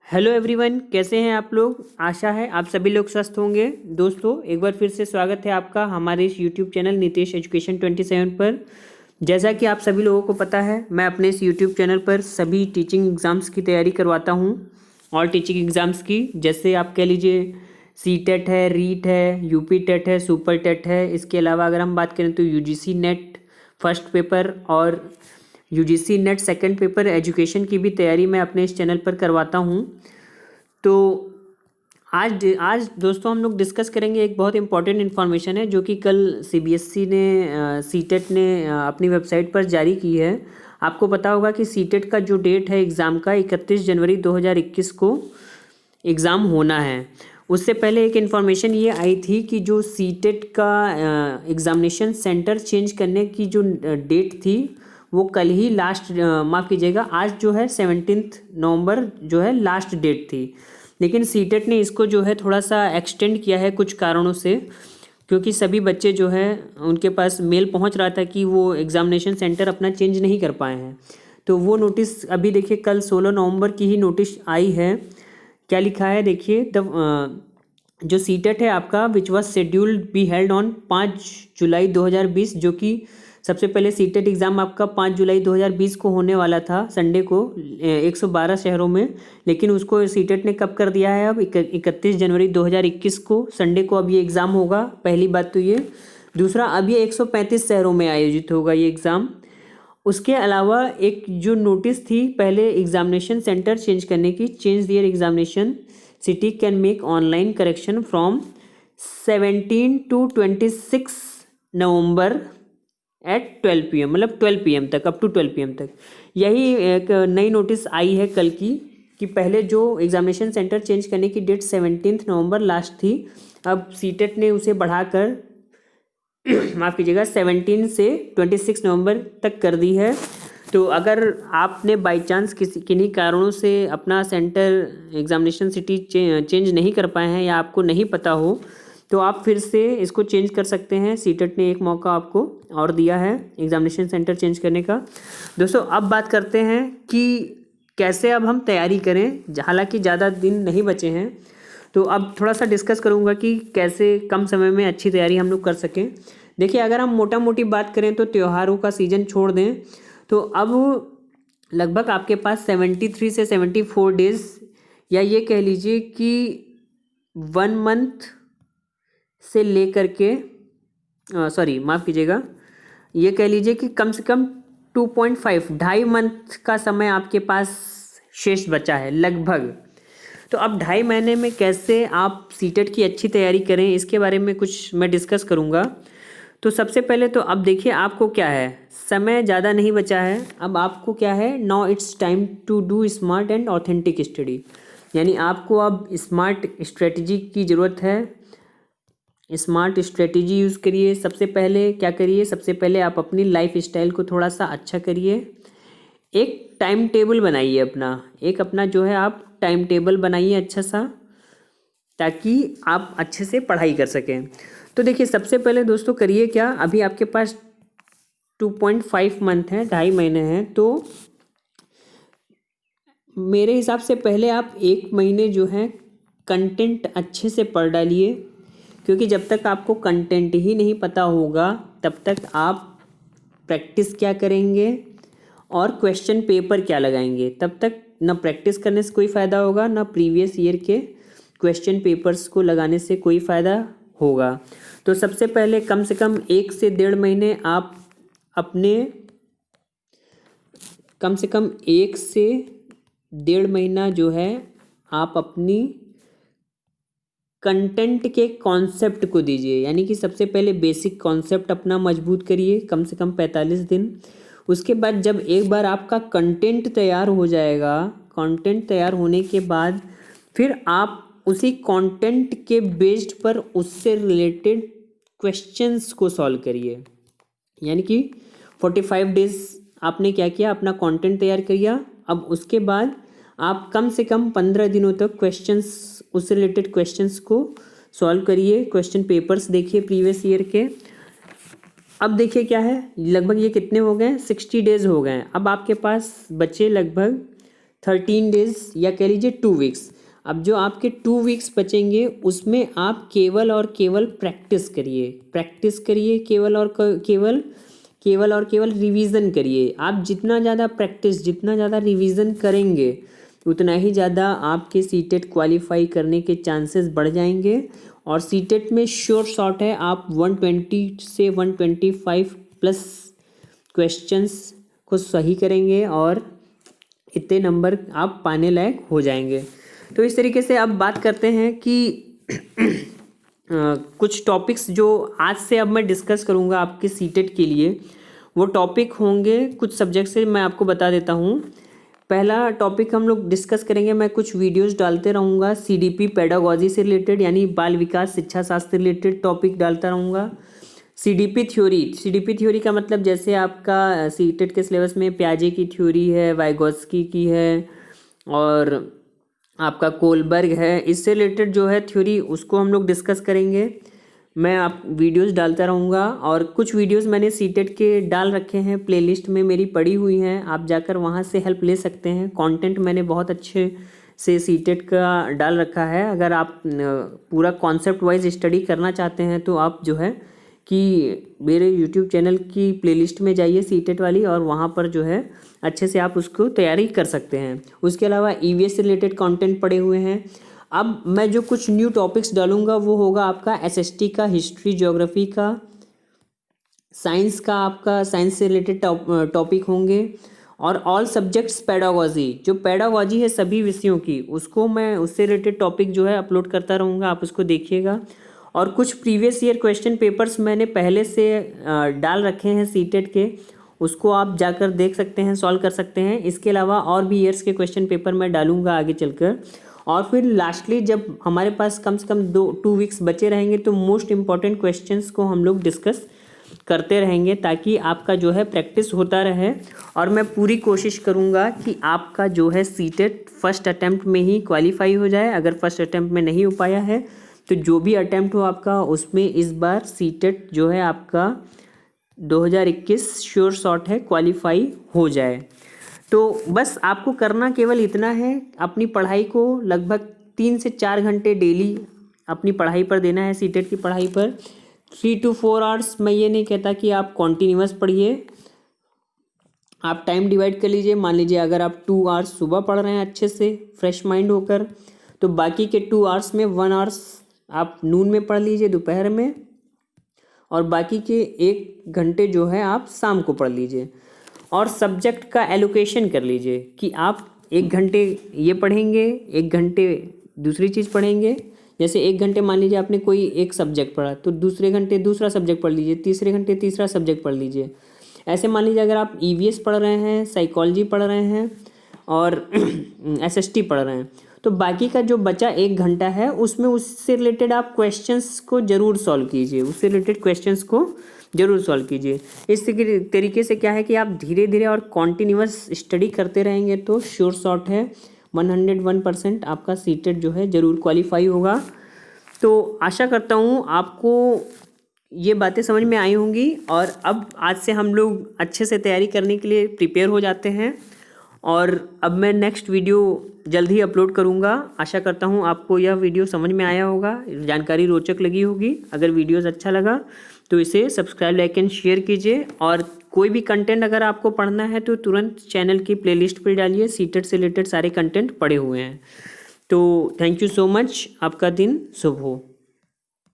Hello everyone, कैसे हैं आप लोग। आशा है आप सभी लोग स्वस्थ होंगे। दोस्तों, एक बार फिर से स्वागत है आपका हमारे इस यूट्यूब चैनल नीतीश एजुकेशन 27 पर। जैसा कि आप सभी लोगों को पता है, मैं अपने इस यूट्यूब चैनल पर सभी टीचिंग एग्ज़ाम्स की तैयारी करवाता हूं। और टीचिंग एग्ज़ाम्स की जैसे आप कह लीजिए सीटेट है, रीट है, यूपी टेट है, सुपर टेट है। इसके अलावा अगर हम बात करें तो यूजीसी नेट फर्स्ट पेपर और UGC net second paper education की भी तैयारी मैं अपने इस चैनल पर करवाता हूँ। तो आज दोस्तों हम लोग डिस्कस करेंगे, एक बहुत इंपॉर्टेंट इन्फॉर्मेशन है जो कि कल सीबीएसई ने सीटेट ने अपनी वेबसाइट पर जारी की है। आपको पता होगा कि सीटेट का जो डेट है एग्ज़ाम का 31 जनवरी 2021 को एग्ज़ाम होना है। उससे पहले एक इन्फॉर्मेशन ये आई थी कि जो सीटेट का एग्ज़ामिनेशन सेंटर चेंज करने की जो डेट थी वो कल ही लास्ट, माफ़ कीजिएगा, आज जो है 17 नवंबर जो है लास्ट डेट थी। लेकिन सीटेट ने इसको जो है थोड़ा सा एक्सटेंड किया है कुछ कारणों से, क्योंकि सभी बच्चे जो है उनके पास मेल पहुंच रहा था कि वो एग्ज़ामिनेशन सेंटर अपना चेंज नहीं कर पाए हैं। तो वो नोटिस अभी देखिए कल 16 नवंबर की ही नोटिस आई है। क्या लिखा है देखिए, जो सीटेट है आपका which was scheduled be held on 5 जुलाई 2020, जो कि सबसे पहले सीटेट एग्ज़ाम आपका 5 जुलाई 2020 को होने वाला था संडे को 112 शहरों में। लेकिन उसको सीटेट ने कब कर दिया है, अब 31 जनवरी 2021 को संडे को अब ये एग्ज़ाम होगा। पहली बात तो ये। दूसरा, अब ये 135 शहरों में आयोजित होगा ये एग्ज़ाम। उसके अलावा एक जो नोटिस थी पहले एग्जामिनेशन सेंटर चेंज करने की, change their examination city can make online correction from 17 to 26 November at 12 PM, मतलब 12 PM तक, अप टू 12 PM तक। यही एक नई नोटिस आई है कल की, कि पहले जो एग्जामिनेशन सेंटर चेंज करने की डेट 17 नवंबर लास्ट थी, अब सीटेट ने उसे बढ़ाकर माफ़ कीजिएगा 17 से 26 नवंबर तक कर दी है। तो अगर आपने बाई चांस किन्हीं कारणों से अपना सेंटर एग्जामिनेशन सिटी चेंज नहीं कर पाए हैं या आपको नहीं पता हो, तो आप फिर से इसको चेंज कर सकते हैं। सीटेट ने एक मौका आपको और दिया है एग्जामिनेशन सेंटर चेंज करने का। दोस्तों, अब बात करते हैं कि कैसे अब हम तैयारी करें, हालांकि ज़्यादा दिन नहीं बचे हैं। तो अब थोड़ा सा डिस्कस करूंगा कि कैसे कम समय में अच्छी तैयारी हम लोग कर सकें। देखिए, अगर हम मोटा मोटी बात करें तो त्योहारों का सीज़न छोड़ दें तो अब लगभग आपके पास 73 से 74 डेज़, या ये कह लीजिए कि 1 मंथ से लेकर के सॉरी माफ़ कीजिएगा, ये कह लीजिए कि कम से कम 2.5 ढाई मंथ का समय आपके पास शेष बचा है लगभग। तो अब 2.5 महीने में कैसे आप सीटेट की अच्छी तैयारी करें, इसके बारे में कुछ मैं डिस्कस करूंगा। तो सबसे पहले तो अब देखिए, आपको क्या है, समय ज़्यादा नहीं बचा है। अब आपको क्या है, now it's time to do smart and authentic study, यानी आपको अब स्मार्ट स्ट्रेटजी की ज़रूरत है। स्मार्ट स्ट्रेटजी यूज़ करिए। सबसे पहले क्या करिए, सबसे पहले आप अपनी लाइफ स्टाइल को थोड़ा सा अच्छा करिए। एक टाइम टेबल बनाइए अपना जो है आप टाइम टेबल बनाइए अच्छा सा, ताकि आप अच्छे से पढ़ाई कर सकें। तो देखिए, सबसे पहले दोस्तों करिए क्या, अभी आपके पास 2.5 मंथ है, 2.5 महीने हैं। तो मेरे हिसाब से पहले आप 1 महीने जो है कंटेंट अच्छे से पढ़ डालिए, क्योंकि जब तक आपको कंटेंट ही नहीं पता होगा तब तक आप प्रैक्टिस क्या करेंगे और क्वेश्चन पेपर क्या लगाएंगे, तब तक ना प्रैक्टिस करने से कोई फ़ायदा होगा, ना प्रीवियस ईयर के क्वेश्चन पेपर्स को लगाने से कोई फ़ायदा होगा। तो सबसे पहले कम से कम 1 से 1.5 महीने आप अपने, कम से कम 1 से 1.5 महीना जो है आप अपनी कंटेंट के कॉन्सेप्ट को दीजिए, यानी कि सबसे पहले बेसिक कॉन्सेप्ट अपना मजबूत करिए कम से कम 45 दिन। उसके बाद जब एक बार आपका कंटेंट तैयार हो जाएगा, कंटेंट तैयार होने के बाद फिर आप उसी कंटेंट के बेस्ड पर उससे रिलेटेड क्वेश्चंस को सॉल्व करिए। यानी कि 45 डेज आपने क्या किया, अपना कंटेंट तैयार किया। अब उसके बाद आप कम से कम 15 दिनों तक क्वेश्चंस, उससे रिलेटेड क्वेश्चंस को सॉल्व करिए। क्वेश्चन पेपर्स देखिए प्रीवियस ईयर के। अब देखिए क्या है, लगभग ये कितने हो गए, 60 डेज़ हो गए। अब आपके पास बचे लगभग 13 डेज या कह लीजिए 2 वीक्स। अब जो आपके 2 वीक्स बचेंगे उसमें आप केवल और केवल प्रैक्टिस करिए, केवल और केवल रिवीजन करिए। आप जितना ज़्यादा प्रैक्टिस, जितना ज़्यादा रिवीजन करेंगे उतना ही ज़्यादा आपके सीटेट क्वालिफाई करने के चांसेस बढ़ जाएंगे। और सीटेट में श्योर शॉट है आप 120 से 125 प्लस क्वेश्चंस को सही करेंगे और इतने नंबर आप पाने लायक हो जाएंगे। तो इस तरीके से अब बात करते हैं कि कुछ टॉपिक्स जो आज से अब मैं डिस्कस करूंगा आपके सीटेट के लिए, वो टॉपिक होंगे कुछ सब्जेक्ट से मैं आपको बता देता हूं। पहला टॉपिक हम लोग डिस्कस करेंगे, मैं कुछ वीडियोस डालते रहूँगा सीडीपी पेडागोजी से रिलेटेड, यानी बाल विकास शिक्षा शास्त्र से रिलेटेड टॉपिक डालता रहूँगा। सीडीपी थ्योरी का मतलब जैसे आपका सीटेट के सिलेबस में पियाजे की थ्योरी है, वाइगोत्स्की की है और आपका कोलबर्ग है, इससे रिलेटेड जो है थ्योरी उसको हम लोग डिस्कस करेंगे। मैं आप वीडियोस डालता रहूँगा और कुछ वीडियोस मैंने सीटेट के डाल रखे हैं, प्लेलिस्ट में मेरी पड़ी हुई हैं, आप जाकर वहाँ से हेल्प ले सकते हैं। कंटेंट मैंने बहुत अच्छे से सीटेट का डाल रखा है। अगर आप पूरा कॉन्सेप्ट वाइज स्टडी करना चाहते हैं तो आप जो है कि मेरे यूट्यूब चैनल की प्लेलिस्ट में जाइए सीटेट वाली, और वहाँ पर जो है अच्छे से आप उसको तैयारी कर सकते हैं। उसके अलावा ईवीएस से रिलेटेड कंटेंट पड़े हुए हैं। अब मैं जो कुछ न्यू टॉपिक्स डालूंगा वो होगा आपका एसएसटी का, हिस्ट्री, ज्योग्राफी का, साइंस का, आपका साइंस से रिलेटेड टॉपिक होंगे और ऑल सब्जेक्ट्स पेडागोजी, जो पेडागोजी है सभी विषयों की, उसको मैं उससे रिलेटेड टॉपिक जो है अपलोड करता रहूँगा, आप उसको देखिएगा। और कुछ प्रीवियस ईयर क्वेश्चन पेपर्स मैंने पहले से डाल रखे हैं सीटेट के, उसको आप जाकर देख सकते हैं, सॉल्व कर सकते हैं। इसके अलावा और भी ईयर्स के क्वेश्चन पेपर मैं डालूंगा आगे चलकर। और फिर लास्टली जब हमारे पास कम से कम 2 वीक्स बचे रहेंगे तो मोस्ट इम्पॉर्टेंट क्वेश्चंस को हम लोग डिस्कस करते रहेंगे, ताकि आपका जो है प्रैक्टिस होता रहे। और मैं पूरी कोशिश करूंगा कि आपका जो है सीटेट फर्स्ट अटैम्प्ट में ही क्वालिफाई हो जाए। अगर फर्स्ट अटैम्प्ट में नहीं हो पाया है तो जो भी अटैम्प्ट हो आपका, उसमें इस बार सीटेट जो है आपका 2021 श्योर शॉट है क्वालिफाई हो जाए। तो बस आपको करना केवल इतना है, अपनी पढ़ाई को लगभग 3 से 4 घंटे डेली अपनी पढ़ाई पर देना है, सीटेट की पढ़ाई पर 3 to 4 आवर्स। मैं ये नहीं कहता कि आप कॉन्टीन्यूअस पढ़िए, आप टाइम डिवाइड कर लीजिए। मान लीजिए अगर आप 2 आवर्स सुबह पढ़ रहे हैं अच्छे से फ्रेश माइंड होकर, तो बाकी के 2 आवर्स में 1 आवर्स आप नून में पढ़ लीजिए, दोपहर में, और बाकी के 1 घंटे जो है आप शाम को पढ़ लीजिए। और सब्जेक्ट का एलोकेशन कर लीजिए कि आप 1 घंटे ये पढ़ेंगे, 1 घंटे दूसरी चीज़ पढ़ेंगे। जैसे 1 घंटे मान लीजिए आपने कोई एक सब्जेक्ट पढ़ा, तो दूसरे घंटे दूसरा सब्जेक्ट पढ़ लीजिए, तीसरे घंटे तीसरा सब्जेक्ट पढ़ लीजिए। ऐसे मान लीजिए अगर आप ईवीएस पढ़ रहे हैं, साइकोलॉजी पढ़ रहे हैं और एसएसटी पढ़ रहे हैं, तो बाकी का जो बचा 1 घंटा है उसमें उससे रिलेटेड आप क्वेश्चंस को ज़रूर सॉल्व कीजिए, उससे रिलेटेड क्वेश्चंस को ज़रूर सॉल्व कीजिए। इस तरीके से क्या है कि आप धीरे धीरे और कॉन्टीन्यूअस स्टडी करते रहेंगे तो श्योर शॉट है 101% आपका सीटेट जो है ज़रूर क्वालिफाई होगा। तो आशा करता हूँ आपको ये बातें समझ में आई होंगी, और अब आज से हम लोग अच्छे से तैयारी करने के लिए प्रिपेयर हो जाते हैं। और अब मैं नेक्स्ट वीडियो जल्द ही अपलोड करूंगा। आशा करता हूं आपको यह वीडियो समझ में आया होगा, जानकारी रोचक लगी होगी। अगर वीडियोस अच्छा लगा तो इसे सब्सक्राइब, लाइक एंड शेयर कीजिए। और कोई भी कंटेंट अगर आपको पढ़ना है तो तुरंत चैनल की प्लेलिस्ट पर डालिए, सीटेट से रिलेटेड सारे कंटेंट पड़े हुए हैं। तो थैंक यू सो मच, आपका दिन शुभ हो।